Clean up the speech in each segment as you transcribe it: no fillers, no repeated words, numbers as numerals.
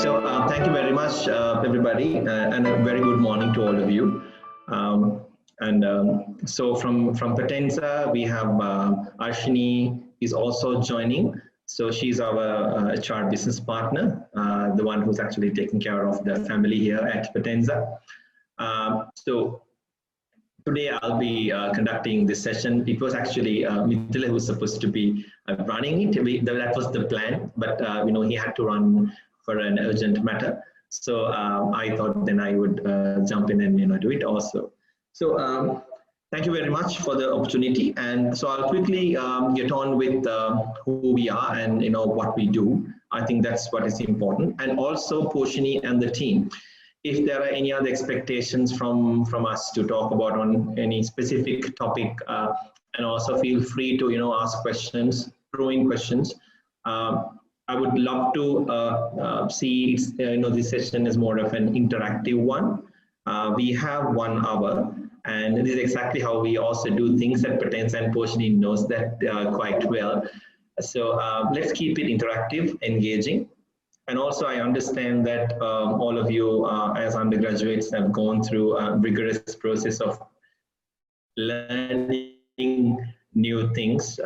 Thank you very much, everybody, and a very good morning to all of you. So from Potenza, we have Arshini is also joining. So she's our HR business partner, the one who's actually taking care of the family here at Potenza. So today I'll be conducting this session. It was actually Mithila who was supposed to be running it. That was the plan, but he had to run for an urgent matter. So I thought then I would jump in and do it also. So thank you very much for the opportunity. And so I'll quickly get on with who we are and what we do. I think that's what is important. And also Poshini and the team. If there are any other expectations from us to talk about on any specific topic, and also feel free to ask questions, throw in questions. I would love to see this session is more of an interactive one. We have 1 hour, and this is exactly how we also do things at Potenza, and Poshini knows that quite well. So let's keep it interactive, engaging. And also I understand that all of you as undergraduates have gone through a rigorous process of learning new things,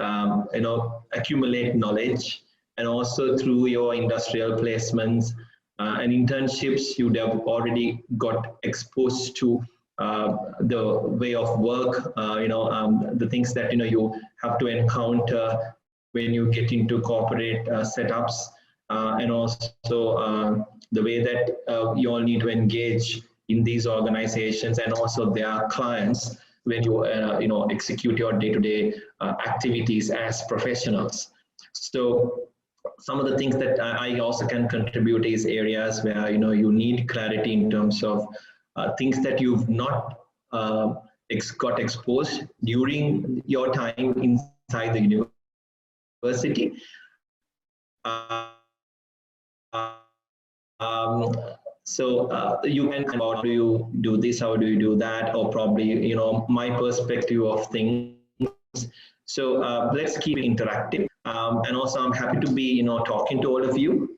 accumulate knowledge, and also through your industrial placements and internships, you'd have already got exposed to the way of work, the things that you have to encounter when you get into corporate setups. And also the way that you all need to engage in these organizations and also their clients when you execute your day-to-day activities as professionals. So some of the things that I also can contribute is areas where you need clarity in terms of things that you've not got exposed during your time inside the university. So you can how do you do this, how do you do that, or probably my perspective of things. So let's keep it interactive, and also I'm happy to be talking to all of you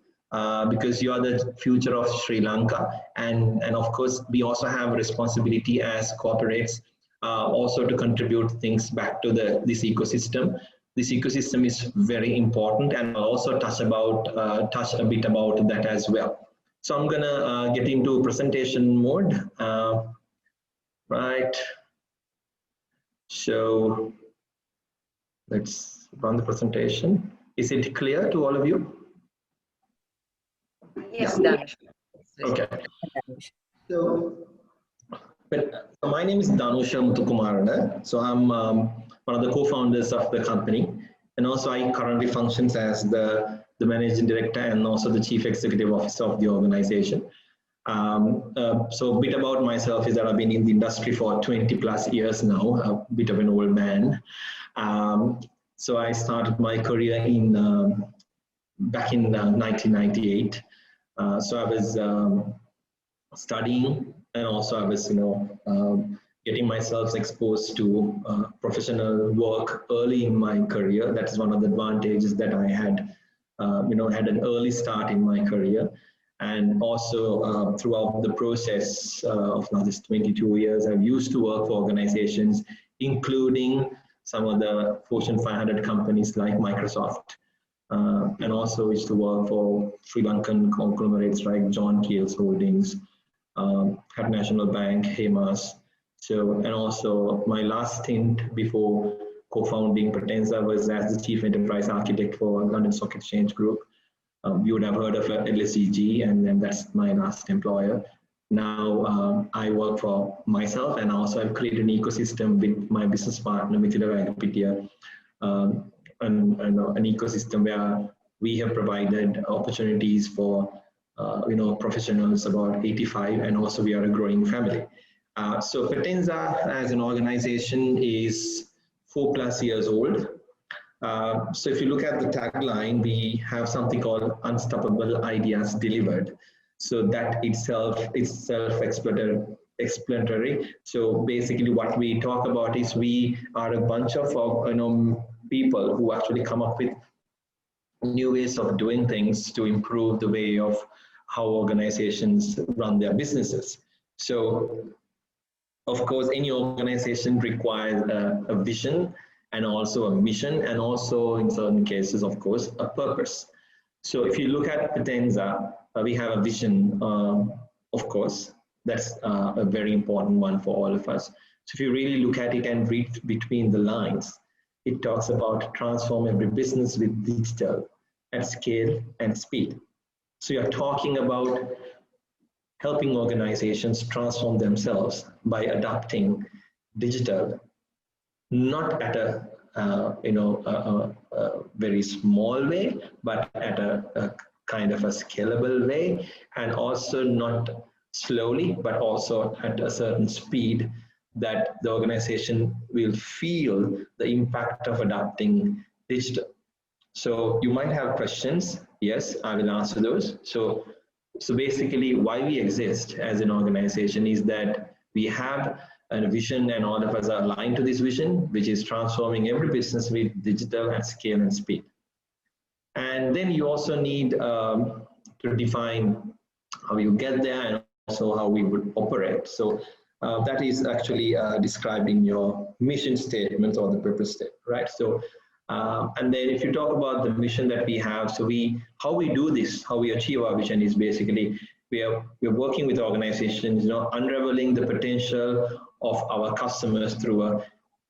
because you are the future of Sri Lanka, and of course we also have responsibility as corporates also to contribute things back to this ecosystem. This ecosystem is very important, and I'll also touch a bit about that as well. So I'm gonna get into presentation mode, right? So let's run the presentation. Is it clear to all of you? Yes, Danush. Okay. So my name is Danush Muthukumarana. So I'm one of the co-founders of the company, and also I currently functions as the managing director and also the chief executive officer of the organization. So a bit about myself is that I've been in the industry for 20 plus years now, a bit of an old man. So I started my career back in 1998. So I was studying, and also I was getting myself exposed to professional work early in my career. That's one of the advantages that I had, had an early start in my career. And also throughout the process of now this 22 years, I've used to work for organizations, including some of the Fortune 500 companies like Microsoft, and also used to work for Sri Lankan conglomerates like John Keel's Holdings, Hat National Bank, Hemas. So, and also my last stint before co-founding Potenza was as the Chief Enterprise Architect for London Stock Exchange Group. You would have heard of LSEG, and then that's my last employer. Now I work for myself, and also I've created an ecosystem with my business partner, Mithila Vagapitia, an ecosystem where we have provided opportunities for professionals about 85, and also we are a growing family. So Potenza as an organization is 4+ years old. So if you look at the tagline, we have something called Unstoppable Ideas Delivered. So that itself is self-explanatory. So basically what we talk about is we are a bunch of people who actually come up with new ways of doing things to improve the way of how organizations run their businesses. So, of course, any organization requires a vision and also a mission, and also in certain cases, of course, a purpose. So if you look at Potenza, we have a vision, of course, that's a very important one for all of us. So if you really look at it and read between the lines, it talks about transform every business with digital at scale and speed. So you're talking about helping organizations transform themselves by adopting digital, not at a very small way, but at a kind of a scalable way, and also not slowly, but also at a certain speed that the organization will feel the impact of adopting digital. So you might have questions. Yes, I will answer those. So basically why we exist as an organization is that we have a vision, and all of us are aligned to this vision, which is transforming every business with digital at scale and speed. And then you also need to define how you get there and also how we would operate. So that is actually described in your mission statement or the purpose statement, right? So and then if you talk about the mission that we have, so how we do this, how we achieve our vision is basically we're working with organizations, unraveling the potential of our customers through a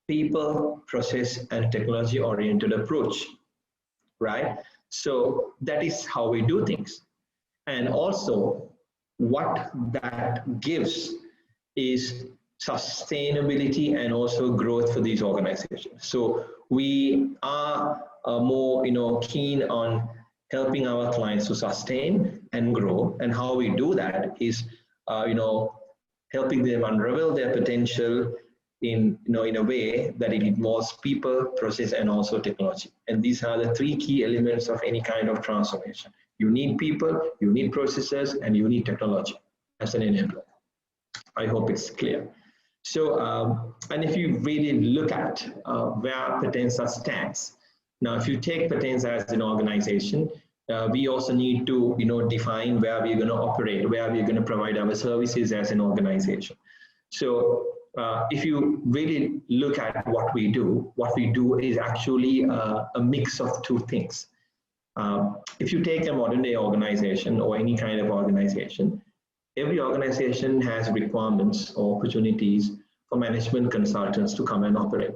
people, process, and technology-oriented approach, right? So that is how we do things. And also what that gives is sustainability and also growth for these organizations. So we are more keen on helping our clients to sustain and grow, and how we do that is helping them unravel their potential in a way that it involves people, process, and also technology. And these are the three key elements of any kind of transformation. You need people, you need processes, and you need technology as an enabler. I hope it's clear. So, and if you really look at where Potenza stands, now if you take Potenza as an organization, we also need to define where we're going to operate, where we're going to provide our services as an organization. So if you really look at what we do is actually a mix of two things. If you take a modern day organization or any kind of organization, every organization has requirements or opportunities for management consultants to come and operate.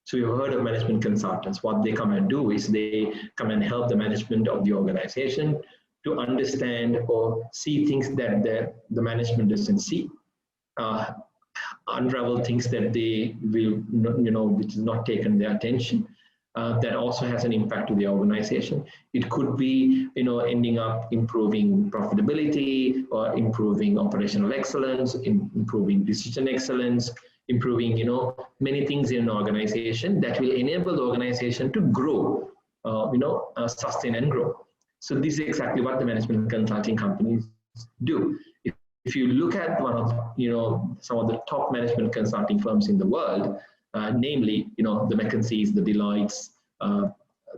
So you've heard of management consultants. What they come and do is they come and help the management of the organization to understand or see things that the management doesn't see, unravel things that they will, which is not taken their attention. That also has an impact to the organization. It could be, ending up improving profitability or improving operational excellence, improving decision excellence, improving, many things in an organization that will enable the organization to grow, sustain and grow. So this is exactly what the management consulting companies do. If you look at one of, some of the top management consulting firms in the world, namely, the McKinseys, the Deloittes,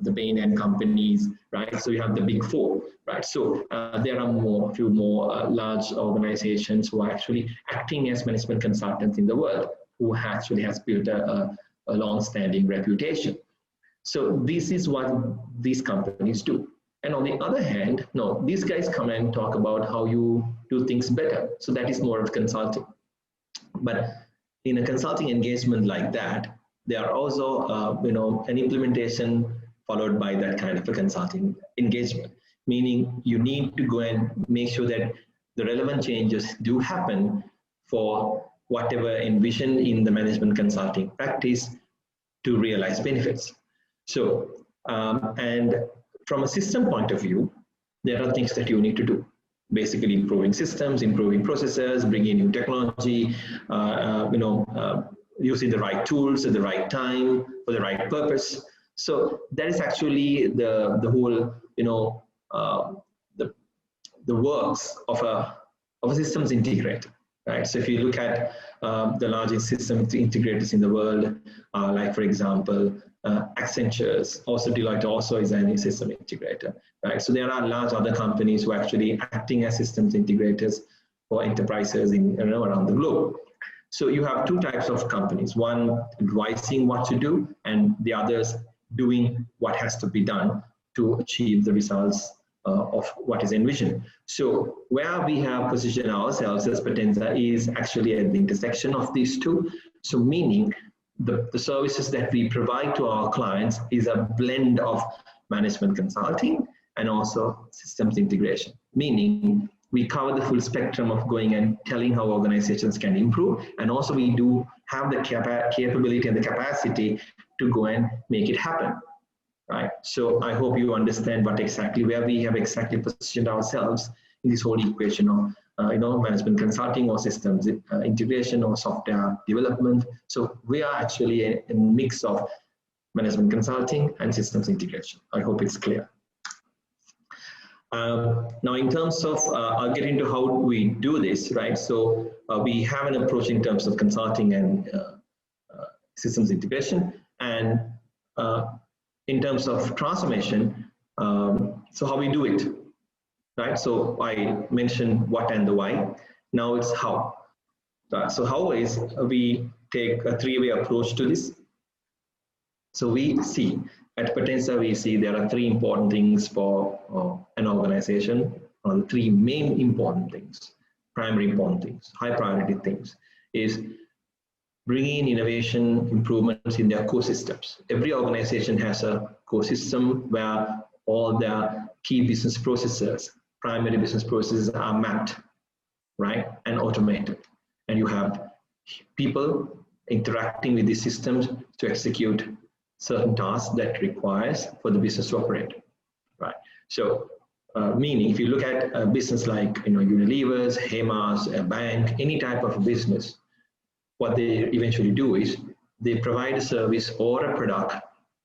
the Bain & companies, right? So you have the big four, right? So there are a few more large organizations who are actually acting as management consultants in the world, who actually has built a long-standing reputation. So this is what these companies do. And on the other hand, no, these guys come and talk about how you do things better. So that is more of consulting. But in a consulting engagement like that, there are also, an implementation followed by that kind of a consulting engagement, meaning you need to go and make sure that the relevant changes do happen for whatever envisioned in the management consulting practice to realize benefits. So, and from a system point of view, there are things that you need to do. Basically improving systems, improving processes, bringing new technology, using the right tools at the right time for the right purpose. So that is actually the whole, the works of a systems integrator. right? So if you look at the largest system integrators in the world, like for example, Accenture, also Deloitte also is a system integrator, right? So there are large other companies who are actually acting as systems integrators for enterprises around the globe. So you have two types of companies, one advising what to do and the others doing what has to be done to achieve the results of what is envisioned. So where we have positioned ourselves as Potenza is actually at the intersection of these two. So meaning the services that we provide to our clients is a blend of management consulting and also systems integration, meaning we cover the full spectrum of going and telling how organizations can improve, and also we do have the capability and the capacity to go and make it happen, right? So I hope you understand where we have exactly positioned ourselves in this whole equation of management consulting or systems integration or software development. So we are actually a mix of management consulting and systems integration. I hope it's clear. Now, in terms of, I'll get into how we do this, right? So we have an approach in terms of consulting and systems integration, and in terms of transformation, so how we do it, right? So I mentioned what and the why. Now it's how. So how is we take a three-way approach to this. So we see at Potenza, we see there are three important things for an organization, or the three main important things, primary important things, high priority things, is bringing in innovation improvements in their core systems. Every organization has a core system where all their key business processes, primary business processes are mapped, right, and automated. And you have people interacting with these systems to execute certain tasks that requires for the business to operate, right? So, meaning if you look at a business like Unilever's, Hema's, a bank, any type of business, what they eventually do is they provide a service or a product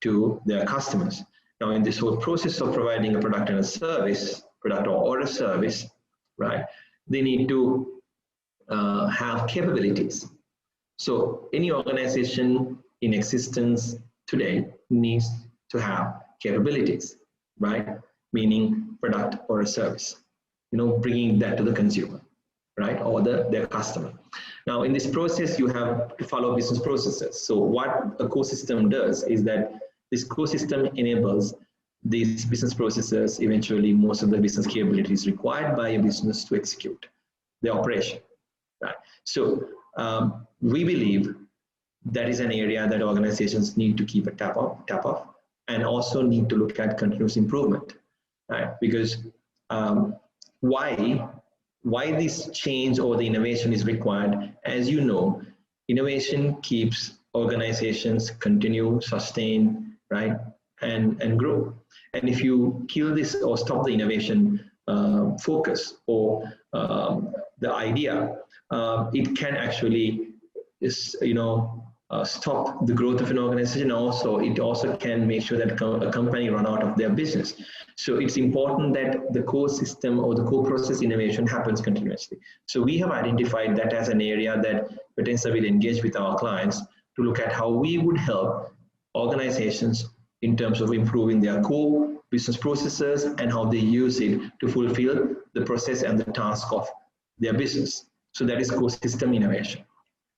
to their customers. Now, in this whole process of providing a product and a service, product or a service, right, they need to have capabilities. So any organization in existence today needs to have capabilities, right? Meaning product or a service, bringing that to the consumer, right? Or their customer. Now, in this process, you have to follow business processes. So what a core system does is that this core system enables these business processes, eventually most of the business capabilities required by a business to execute the operation, right? So we believe that is an area that organizations need to keep a tap of, and also need to look at continuous improvement, right? Because why this change or the innovation is required? As you know, innovation keeps organizations continue, sustain, right, and grow. And if you kill this or stop the innovation focus or the idea, it can actually stop the growth of an organization. Also, it also can make sure that a company run out of their business. So it's important that the core system or the core process innovation happens continuously. So we have identified that as an area that Potenza will engage with our clients to look at how we would help organizations in terms of improving their core business processes and how they use it to fulfill the process and the task of their business. So that is core system innovation.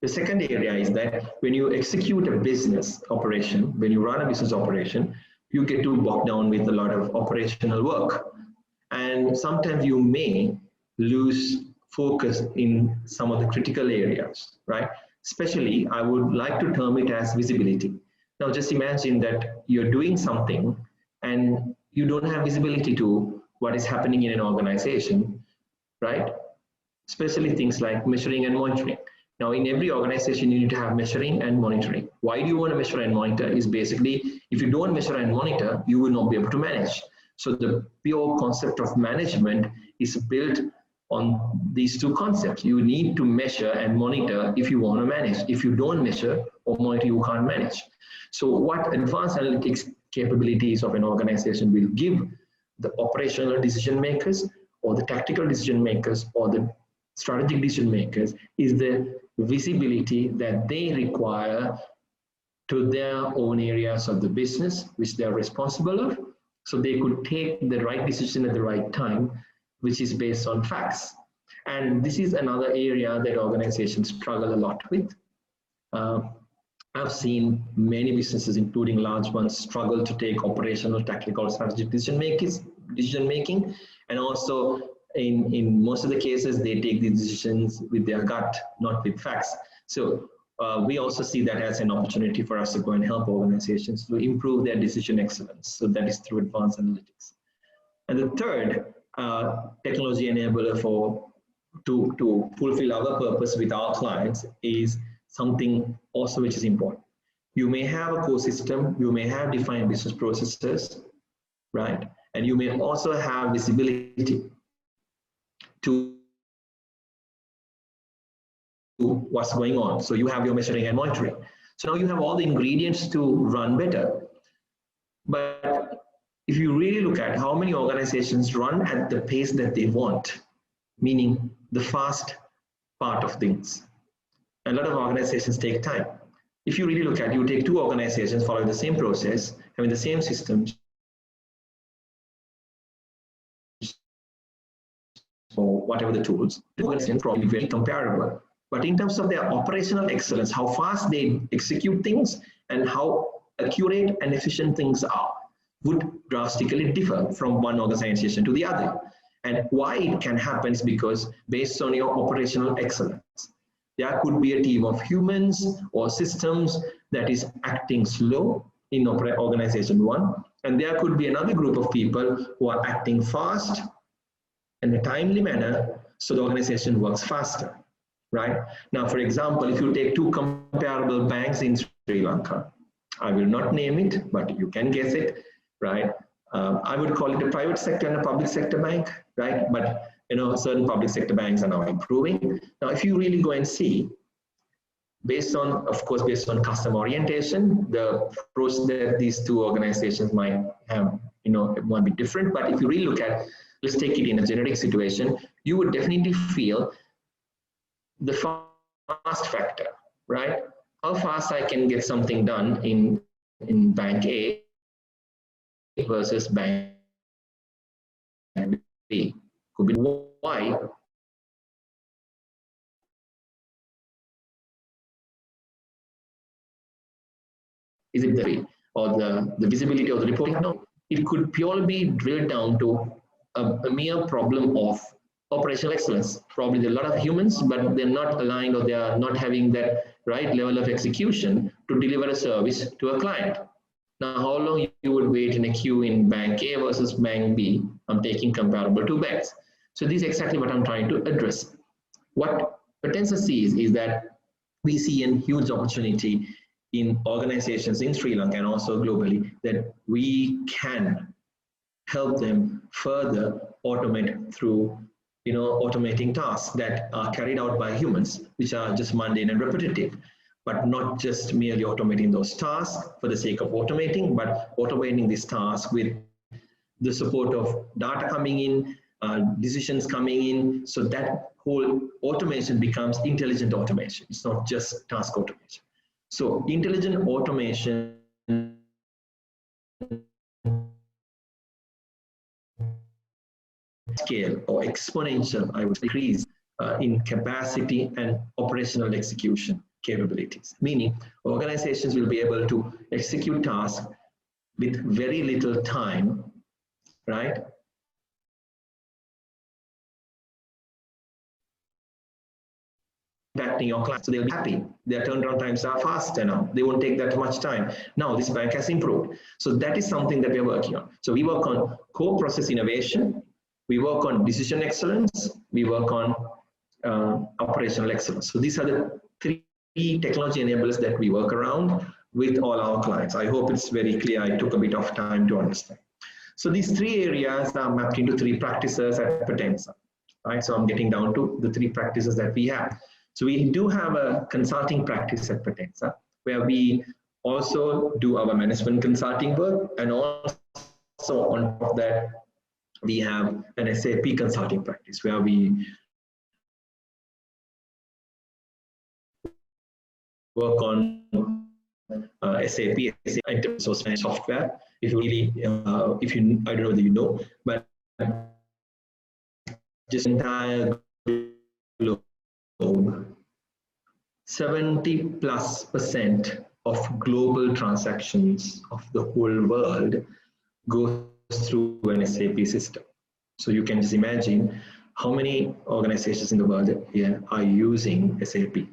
The second area is that when you execute a business operation, when you run a business operation, you get to bog down with a lot of operational work. And sometimes you may lose focus in some of the critical areas, right? Especially, I would like to term it as visibility. Now, just imagine that you're doing something and you don't have visibility to what is happening in an organization, right? Especially things like measuring and monitoring. Now, in every organization, you need to have measuring and monitoring. Why do you want to measure and monitor? Is basically, if you don't measure and monitor, you will not be able to manage. So the pure concept of management is built on these two concepts. You need to measure and monitor if you want to manage. If you don't measure or monitor, you can't manage. So what advanced analytics capabilities of an organization will give the operational decision makers or the tactical decision makers or the strategic decision makers is the visibility that they require to their own areas of the business, which they are responsible of, so they could take the right decision at the right time, which is based on facts. And this is another area that organizations struggle a lot with. I've seen many businesses, including large ones, struggle to take operational, tactical, strategic decision making, and also in most of the cases, they take the decisions with their gut, not with facts. So we also see that as an opportunity for us to go and help organizations to improve their decision excellence. So that is through advanced analytics. And the third technology enabler to fulfill our purpose with our clients is something also which is important. You may have a core system, you may have defined business processes, right? And you may also have visibility to what's going on. So you have your measuring and monitoring. So now you have all the ingredients to run better. But if you really look at how many organizations run at the pace that they want, meaning the fast part of things, a lot of organizations take time. If you really look at, you take two organizations following the same process, having the same systems, or whatever the tools, two organizations probably very comparable. But in terms of their operational excellence, how fast they execute things and how accurate and efficient things are would drastically differ from one organization to the other. And why it can happen is because based on your operational excellence, there could be a team of humans or systems that is acting slow in organization one, and there could be another group of people who are acting fast in a timely manner, so the organization works faster, right? Now, for example, if you take two comparable banks in Sri Lanka, I will not name it, but you can guess it, right? I would call it a private sector and a public sector bank, right? But certain public sector banks are now improving. Now, if you really go and see, based on customer orientation, the approach that these two organizations might have, it might be different. But if you really look at, let's take it in a generic situation, you would definitely feel the fast factor, right? How fast I can get something done in bank A versus bank B. Could be why is it the way or the visibility of the reporting? No, it could purely be drilled down to a mere problem of operational excellence. Probably there are a lot of humans, but they're not aligned or they are not having that right level of execution to deliver a service to a client. Now, how long you would wait in a queue in bank A versus bank B? I'm taking comparable two banks. So this is exactly what I'm trying to address. What Potenza sees is that we see a huge opportunity in organizations in Sri Lanka and also globally that we can help them further automate through automating tasks that are carried out by humans, which are just mundane and repetitive, but not just merely automating those tasks for the sake of automating, but automating these tasks with the support of data coming in, decisions coming in, so that whole automation becomes intelligent automation. It's not just task automation. So intelligent automation scale or exponential, I would increase in capacity and operational execution capabilities, meaning organizations will be able to execute tasks with very little time, right? Impacting your clients, so they'll be happy. Their turnaround times are faster now. They won't take that much time. Now this bank has improved. So that is something that we're working on. So we work on core process innovation, we work on decision excellence, we work on operational excellence. So these are the three technology enablers that we work around with all our clients. I hope it's very clear. I took a bit of time to understand. So these three areas are mapped into three practices at Potenza, right? So I'm getting down to the three practices that we have. So we do have a consulting practice at Potenza where we also do our management consulting work, and also on top of that, we have an SAP consulting practice where we work on SAP source management software. If you really, if you, I don't know whether you know, but just entire globe, 70+% of global transactions of the whole world goes through an SAP system. So you can just imagine how many organizations in the world here are using SAP.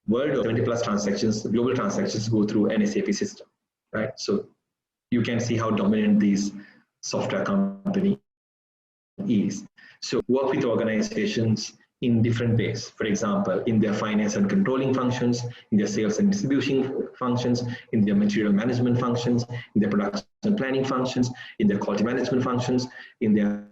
World 70+ transactions, global transactions go through an SAP system, right? So you can see how dominant these software company is. So work with organizations in different ways. For example, in their finance and controlling functions, in their sales and distribution functions, in their material management functions, in their production planning functions, in their quality management functions, in their,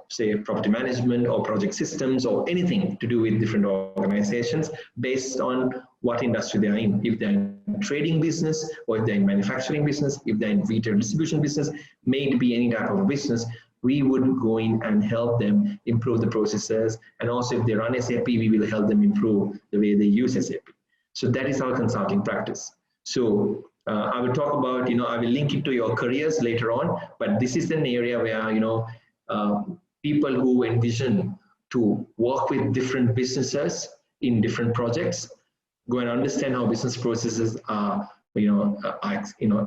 say, property management or project systems or anything to do with different organizations based on what industry they are in. If they're in trading business, or if they're in manufacturing business, if they're in retail distribution business, may it be any type of business, we would go in and help them improve the processes. And also if they run SAP, we will help them improve the way they use SAP. So that is our consulting practice. So I will talk about, I will link it to your careers later on, but this is an area where, people who envision to work with different businesses in different projects, go and understand how business processes are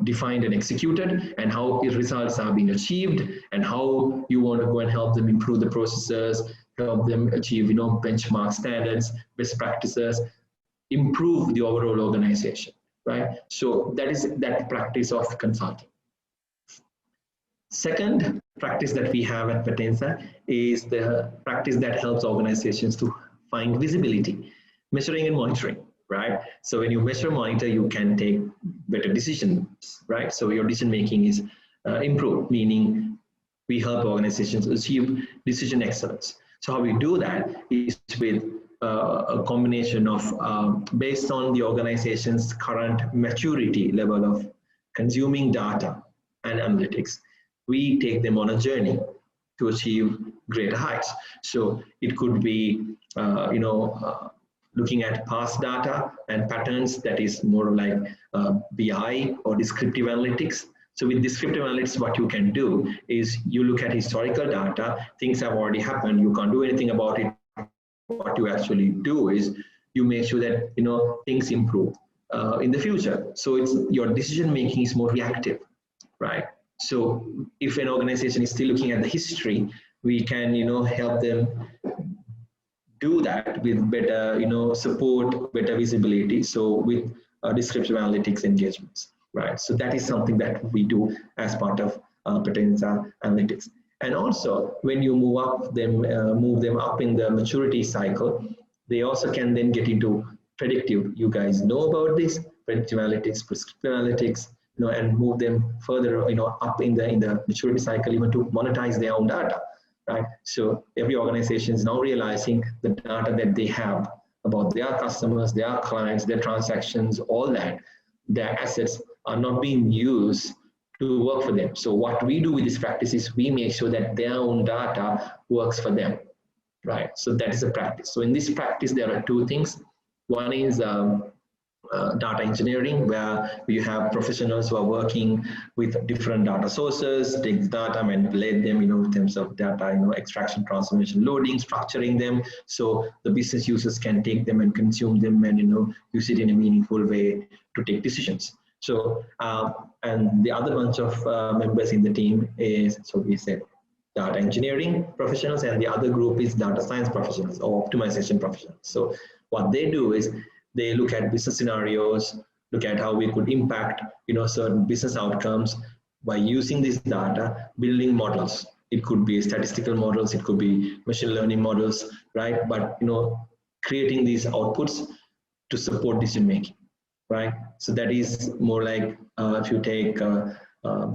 defined and executed, and how results are being achieved, and how you want to go and help them improve the processes, help them achieve, benchmark standards, best practices, improve the overall organization, right? So that is that practice of consulting. Second practice that we have at Potenza is the practice that helps organizations to find visibility, measuring and monitoring. Right? So when you measure, monitor, you can take better decisions, right? So your decision making is improved, meaning we help organizations achieve decision excellence. So how we do that is with a combination of, based on the organization's current maturity level of consuming data and analytics, we take them on a journey to achieve greater heights. So it could be, looking at past data and patterns, that is more like BI or descriptive analytics. So with descriptive analytics, what you can do is you look at historical data, things have already happened, you can't do anything about it. What you actually do is you make sure that things improve in the future. So it's your decision making is more reactive, right? So if an organization is still looking at the history, we can help them do that with better, support, better visibility. So with descriptive analytics engagements, right? So that is something that we do as part of Potenza Analytics. And also, when you move them up in the maturity cycle, they also can then get into predictive. You guys know about this, predictive analytics, prescriptive analytics, and move them further, up in the maturity cycle, even to monetize their own data. Right? So every organization is now realizing the data that they have about their customers, their clients, their transactions, all that, their assets are not being used to work for them. So what we do with this practice is we make sure that their own data works for them, right? So that is a practice. So in this practice, there are two things. One is data engineering, where you have professionals who are working with different data sources, take data, manipulate them, in terms of data, extraction, transformation, loading, structuring them, so the business users can take them and consume them and, use it in a meaningful way to take decisions. So, and the other bunch of members in the team is, so we said data engineering professionals, and the other group is data science professionals or optimization professionals. So what they do is they look at business scenarios, look at how we could impact, certain business outcomes by using this data, building models. It could be statistical models, it could be machine learning models, right? But, creating these outputs to support decision making, right? So that is more like if you take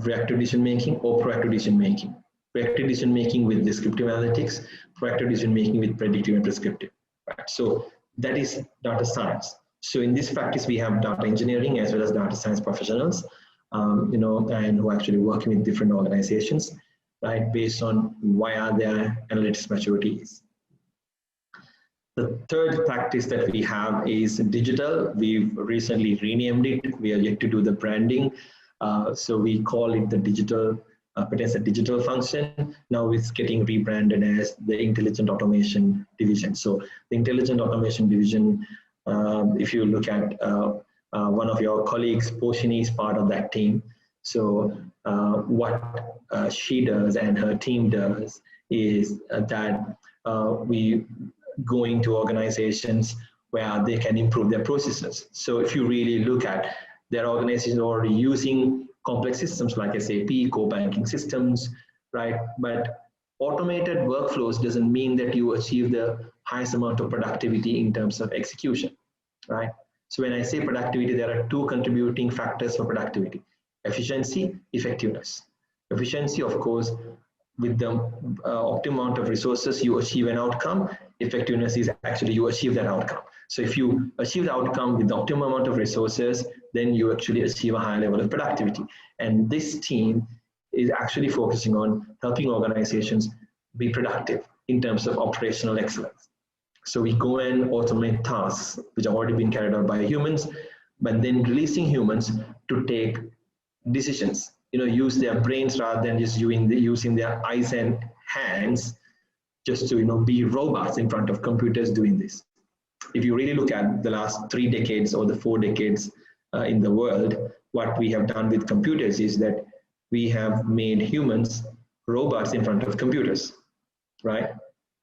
reactive decision making or proactive decision making. Reactive decision making with descriptive analytics, proactive decision making with predictive and prescriptive, right? So that is data science. So in this practice, we have data engineering as well as data science professionals, and who are actually working with different organizations, right, based on where their analytics maturity is. The third practice that we have is digital. We've recently renamed it. We are yet to do the branding. So we call it the digital, Potenza digital function. Now it's getting rebranded as the Intelligent Automation Division. So the Intelligent Automation Division, if you look at one of your colleagues, Poshini is part of that team. So what she does and her team does is that we go into organizations where they can improve their processes. So if you really look at their organizations already using complex systems like SAP, core banking systems, right? But automated workflows doesn't mean that you achieve the highest amount of productivity in terms of execution, right? So when I say productivity, there are two contributing factors for productivity: efficiency, effectiveness. Efficiency, of course, with the optimum amount of resources, you achieve an outcome. Effectiveness is actually you achieve that outcome. So if you achieve the outcome with the optimum amount of resources, then you actually achieve a higher level of productivity. And this team is actually focusing on helping organizations be productive in terms of operational excellence. So we go and automate tasks which have already been carried out by humans, but then releasing humans to take decisions, use their brains rather than just using their eyes and hands, just to be robots in front of computers doing this. If you really look at the last 3 decades or the 4 decades in the world, what we have done with computers is that we have made humans robots in front of computers, right?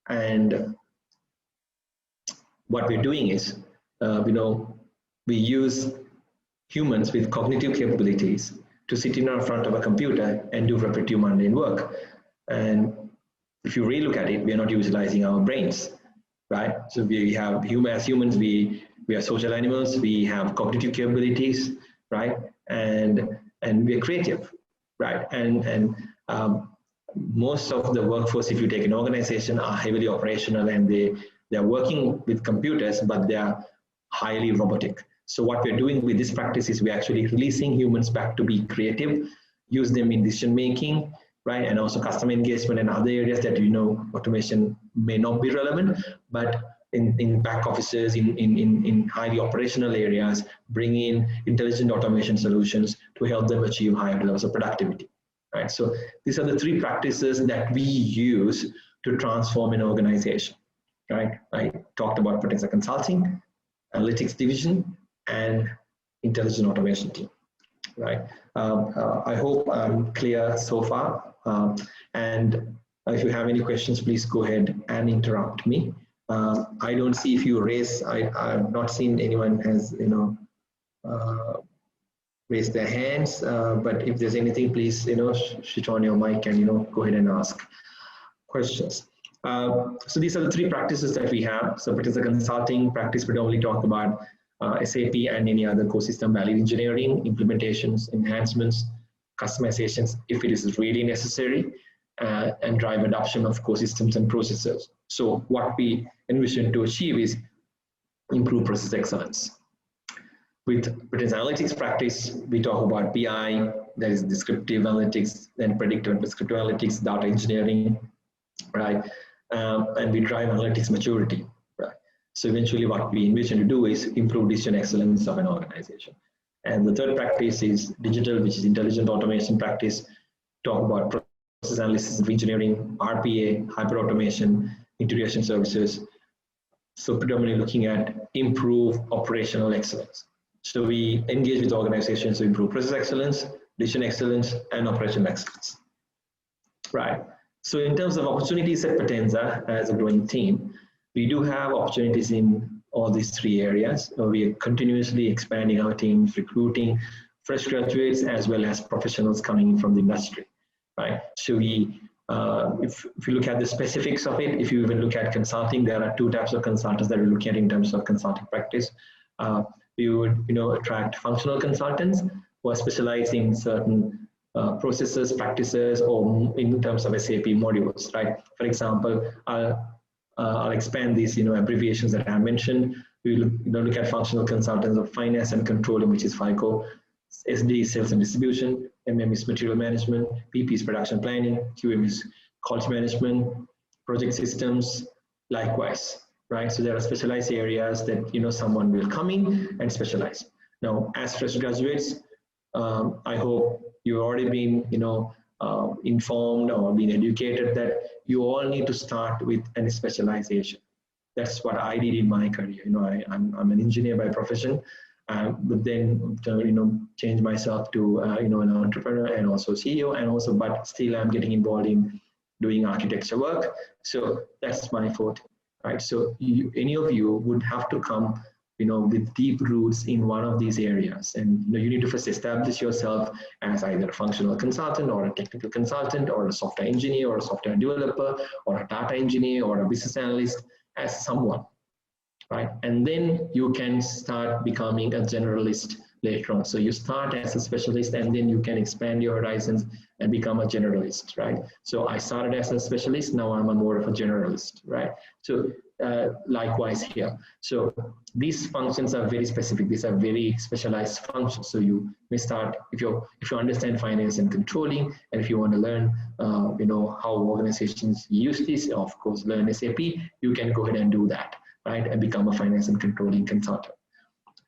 And what we're doing is, we use humans with cognitive capabilities to sit in front of a computer and do repetitive mundane work. And if you really look at it, we are not utilizing our brains, right? So we have as humans, we are social animals, we have cognitive capabilities, right? And we are creative, right? And most of the workforce, if you take an organization, are heavily operational, and they're working with computers, but they are highly robotic. So what we're doing with this practice is we're actually releasing humans back to be creative, use them in decision making, right? And also customer engagement and other areas that automation may not be relevant, but in back offices, in highly operational areas, bring in intelligent automation solutions to help them achieve higher levels of productivity, right? So these are the 3 practices that we use to transform an organization, right? I talked about Potenza Consulting, Analytics Division, and Intelligent Automation team, right? I hope I'm clear so far. And if you have any questions, please go ahead and interrupt me. I don't see if you raise, I've not seen anyone has, raised their hands, but if there's anything, please, switch on your mic and, go ahead and ask questions. So these are the 3 practices that we have. So Potenza Consulting practice predominantly talk about SAP and any other core system value engineering, implementations, enhancements, customizations, if it is really necessary, and drive adoption of core systems and processes. So what we envision to achieve is improve process excellence. With Potenza Analytics practice, we talk about BI, that is descriptive analytics, then predictive and prescriptive analytics, data engineering, right? And we drive analytics maturity, right? So eventually what we envision to do is improve decision excellence of an organization. And the third practice is digital, which is intelligent automation practice, talk about process analysis of engineering, RPA, hyperautomation, integration services. So predominantly looking at improve operational excellence. So we engage with organizations to improve process excellence, decision excellence, and operational excellence, right? So in terms of opportunities at Potenza as a growing team, we do have opportunities in all these 3 areas. We are continuously expanding our teams, recruiting fresh graduates as well as professionals coming in from the industry, right? So we, if you look at the specifics of it, if you even look at consulting, there are 2 types of consultants that we're looking at in terms of consulting practice. We would, attract functional consultants who are specialized in certain processes, practices, or in terms of SAP modules, right? For example, I'll expand these, abbreviations that I mentioned. We look at functional consultants of finance and controlling, which is FICO, SD is sales and distribution, MM is material management, PP is production planning, QM is quality management, project systems, likewise, right? So there are specialized areas that someone will come in and specialize. Now, as fresh graduates, I hope you've already been informed or been educated that you all need to start with a specialization. That's what I did in my career. I'm an engineer by profession, but then change myself to an entrepreneur and also CEO, and also but still I'm getting involved in doing architecture work. So that's my forte, right? So any of you would have to come with deep roots in one of these areas, and you need to first establish yourself as either a functional consultant or a technical consultant or a software engineer or a software developer or a data engineer or a business analyst as someone, right? And then you can start becoming a generalist later on. So you start as a specialist and then you can expand your horizons and become a generalist, right? So I started as a specialist, now I'm more of a generalist, right? So likewise here. So these functions are very specific. These are very specialized functions. So you may start, if you understand finance and controlling, and if you want to learn, how organizations use this, of course, learn SAP, you can go ahead and do that, right? And become a finance and controlling consultant.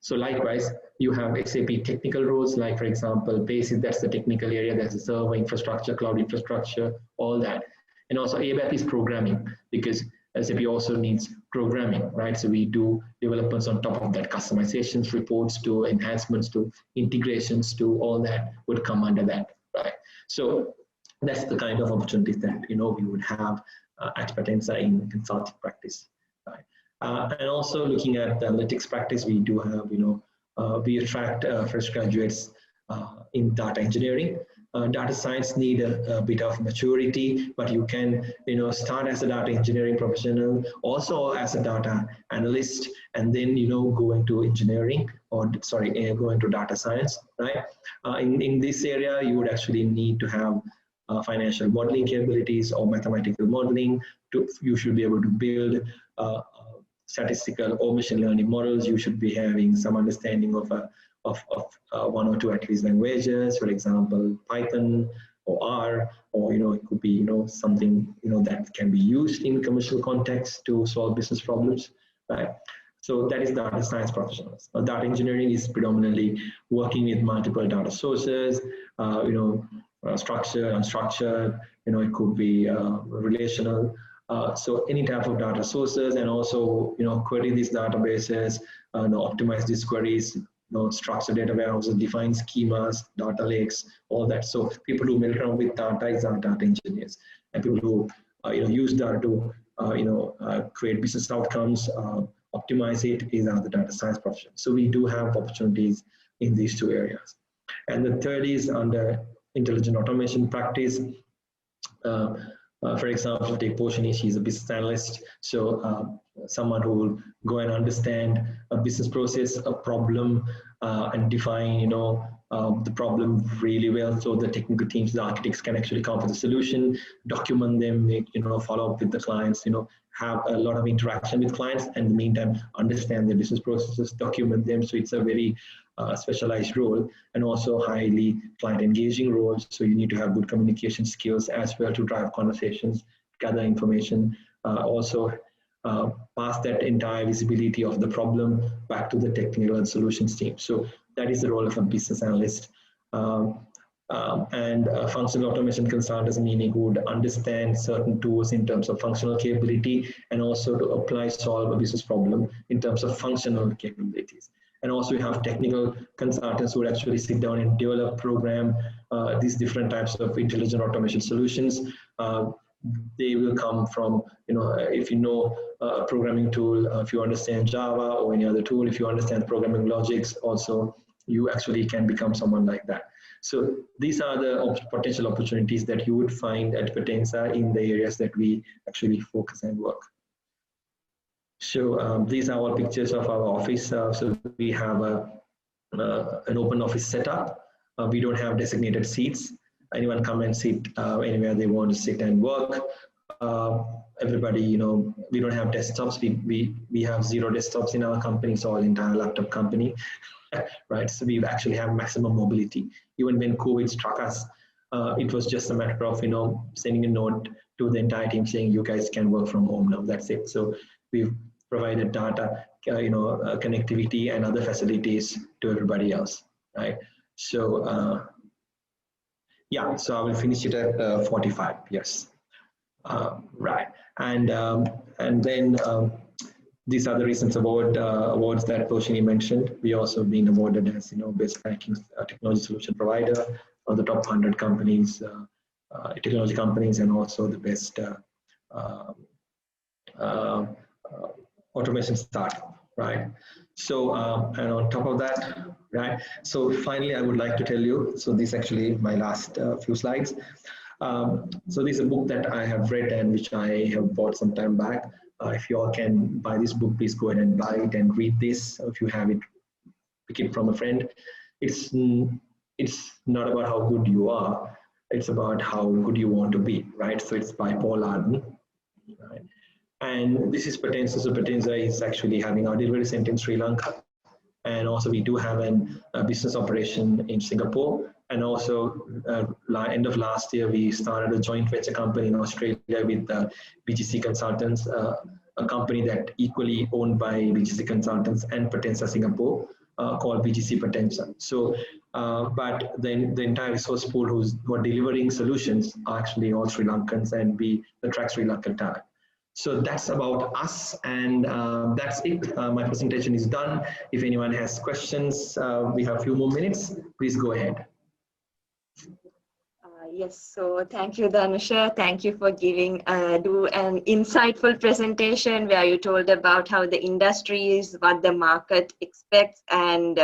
So likewise, you have SAP technical roles, like for example, basic, that's the technical area, that's the server infrastructure, cloud infrastructure, all that. And also ABAP is programming, because SAP also needs programming, right? So we do developments on top of that, customizations, reports to enhancements to integrations to all that would come under that, right? So that's the kind of opportunities that we would have at Potenza in consulting practice, right? And also looking at the analytics practice, we do have, we attract fresh graduates in data engineering. Data science need a bit of maturity, but you can, start as a data engineering professional, also as a data analyst, and then, go into engineering or go into data science, right? In this area, you would actually need to have financial modeling capabilities or mathematical modeling. You should be able to build statistical or machine learning models. You should be having some understanding of one or two at least languages, for example, Python or R, or it could be something that can be used in commercial context to solve business problems, right? So that is data science professionals. Data engineering is predominantly working with multiple data sources, structured, unstructured, it could be relational. So any type of data sources, and also query these databases, optimize these queries, structure data warehouses, define schemas, data lakes, all that. So people who mess around with data is our data engineers, and people who use data to create business outcomes, optimize it is our data science profession. So we do have opportunities in these two areas. And the third is under intelligent automation practice. For example, take Poshini, she's a business analyst. So someone who will go and understand a business process, a problem, and define, the problem really well, so the technical teams, the architects can actually come up with a solution, document them, make, follow up with the clients, have a lot of interaction with clients, and in the meantime, understand their business processes, document them. So it's a very specialized role, and also highly client engaging role. So you need to have good communication skills as well to drive conversations, gather information, also pass that entire visibility of the problem back to the technical and solutions team. So that is the role of a business analyst. And functional automation consultants, meaning who would understand certain tools in terms of functional capability, and also to apply, solve a business problem in terms of functional capabilities. And also we have technical consultants who would actually sit down and develop, program these different types of intelligent automation solutions. They will come from, if you know a programming tool, if you understand Java or any other tool, if you understand programming logics, also you actually can become someone like that. So these are the potential opportunities that you would find at Potenza in the areas that we actually focus and work. So these are all pictures of our office. So we have an open office setup. We don't have designated seats. Anyone come and sit anywhere they want to sit and work. Everybody, we don't have desktops. We have 0 desktops in our company. It's all entire laptop company, right? So we actually have maximum mobility. Even when COVID struck us, it was just a matter of, sending a note to the entire team saying, you guys can work from home now. That's it. So we've provided data, connectivity and other facilities to everybody else, right? So yeah, so I will finish it at 45. Yes, right. And then these are the recent awards that Toshini mentioned. We also been awarded as best banking technology solution provider of the top 100 companies, technology companies, and also the best automation startup, right? So and on top of that, right? So finally, I would like to tell you. So this is actually my last few slides. So this is a book that I have read and which I have bought some time back. If you all can buy this book, please go ahead and buy it and read this. If you have it, pick it from a friend. It's not about how good you are. It's about how good you want to be, right? So it's by Paul Arden, right? And this is Potenza. So Potenza is actually having our delivery center in Sri Lanka. And also we do have a business operation in Singapore. And also end of last year, we started a joint venture company in Australia with BGC Consultants, a company that equally owned by BGC Consultants and Potenza Singapore, called BGC Potenza. So, but then the entire resource pool who are delivering solutions are actually all Sri Lankans, and we attract Sri Lankan talent. So that's about us, and that's it. My presentation is done. If anyone has questions, we have a few more minutes. Please go ahead. Yes, so thank you, Dhanusha. Thank you for giving an insightful presentation where you told about how the industry is, what the market expects, and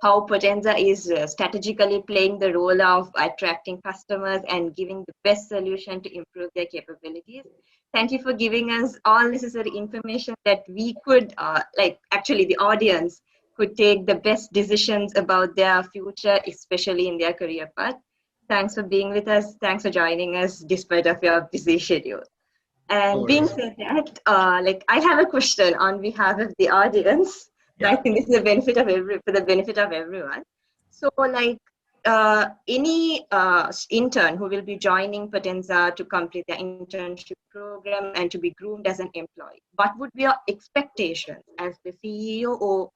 how Potenza is strategically playing the role of attracting customers and giving the best solution to improve their capabilities. Thank you for giving us all necessary information that we could, actually the audience could take the best decisions about their future, especially in their career path. Thanks for being with us. Thanks for joining us despite of your busy schedule. And being said that, I have a question on behalf of the audience. Yeah. I think this is for the benefit of everyone. So, any intern who will be joining Potenza to complete their internship program and to be groomed as an employee, what would be your expectations as the CEO, or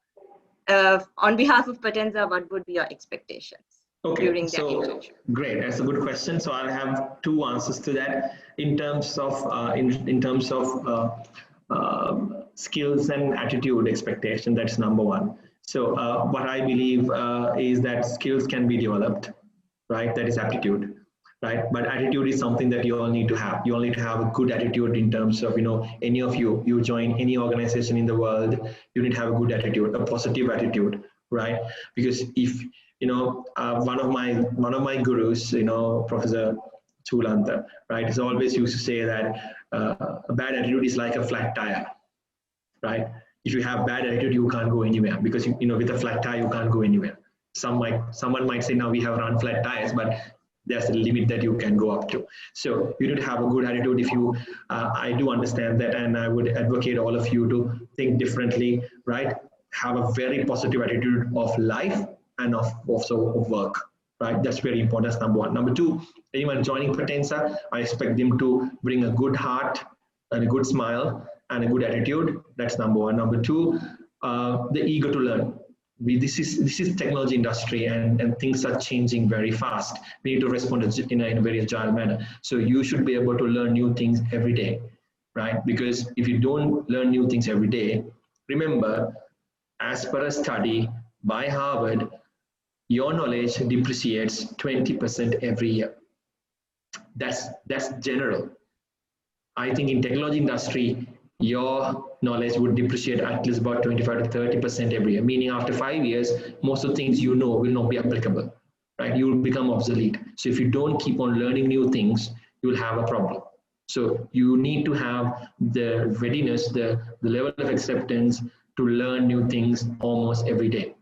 on behalf of Potenza, what would be your expectations? Okay, so great. That's a good question. So I'll have two answers to that. In terms of skills and attitude expectation, that's number one. So what I believe is that skills can be developed, right? That is aptitude, right? But attitude is something that you all need to have. You all need to have a good attitude in terms of, any of you join any organization in the world, you need to have a good attitude, a positive attitude, right? Because if one of my gurus, Professor Chulanta, right, is always used to say that a bad attitude is like a flat tire, right? If you have bad attitude, you can't go anywhere, because with a flat tire you can't go anywhere. Someone might say now we have run flat tires, but there's a limit that you can go up to. So you need to have a good attitude. If you, I do understand that, and I would advocate all of you to think differently, right? Have a very positive attitude of life and also of work, right? That's very important. That's number one. Number two, anyone joining Potenza, I expect them to bring a good heart and a good smile and a good attitude. That's number one. Number two, they're eager to learn. This is technology industry, and things are changing very fast. We need to respond in a very agile manner. So you should be able to learn new things every day, right? Because if you don't learn new things every day, remember, as per a study by Harvard, your knowledge depreciates 20% every year. That's general. I think in technology industry, your knowledge would depreciate at least about 25 to 30% every year, meaning after 5 years, most of the things you know will not be applicable, right? You will become obsolete. So if you don't keep on learning new things, you will have a problem. So you need to have the readiness, the level of acceptance to learn new things almost every day.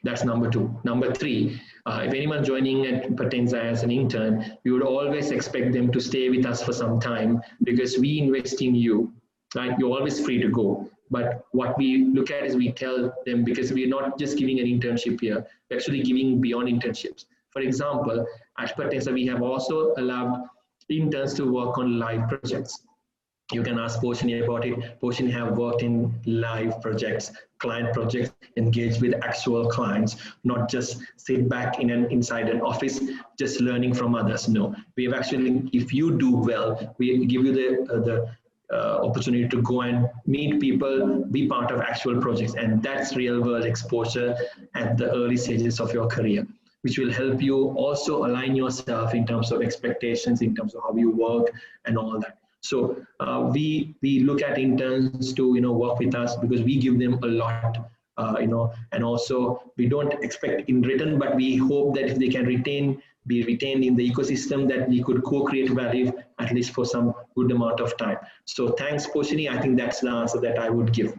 That's number two. Number three, if anyone joining at Potenza as an intern, we would always expect them to stay with us for some time, because we invest in you, right? You're always free to go. But what we look at is we tell them, because we're not just giving an internship here, we're actually giving beyond internships. For example, at Potenza, we have also allowed interns to work on live projects, You can ask Poshini about it. Poshini have worked in live projects, client projects, engaged with actual clients, not just sit back inside an office, just learning from others. No, we have actually, if you do well, we give you the opportunity to go and meet people, be part of actual projects, and that's real world exposure at the early stages of your career, which will help you also align yourself in terms of expectations, in terms of how you work and all that. So we look at interns to work with us because we give them a lot, and also we don't expect in return, but we hope that if they can be retained in the ecosystem, that we could co-create value at least for some good amount of time. So thanks, Poshini. I think that's the answer that I would give.